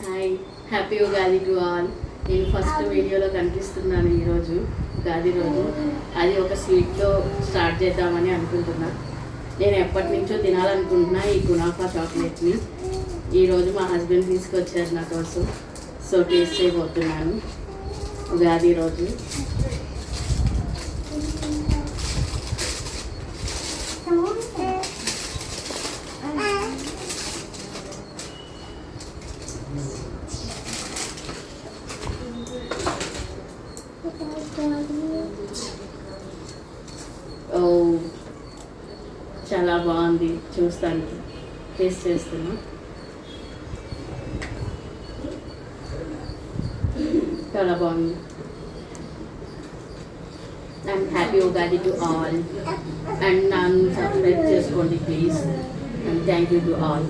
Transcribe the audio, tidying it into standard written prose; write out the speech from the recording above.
Hi, happy Ugadi to all. నేను first వీడియోలో కనిపిస్తున్నాను ఈరోజు ఉగాది రోజు. అది ఒక స్వీట్తో స్టార్ట్ చేద్దామని అనుకుంటున్నా. నేను ఎప్పటి నుంచో తినాలనుకుంటున్నా ఈ కునాఫా చాక్లెట్ని. ఈరోజు మా హస్బెండ్ తీసుకొచ్చారు నా కోసం, సో టేస్ట్ చేయబోతున్నాను ఉగాది రోజు. ఓ, చాలా బాగుంది. చూస్తానికి టేస్ట్ చేస్తున్నా. చాలా బాగుంది. And happy Ugadi to all. And నన్ను సబ్స్క్రైబ్ చేసుకోండి please. And thank you to all.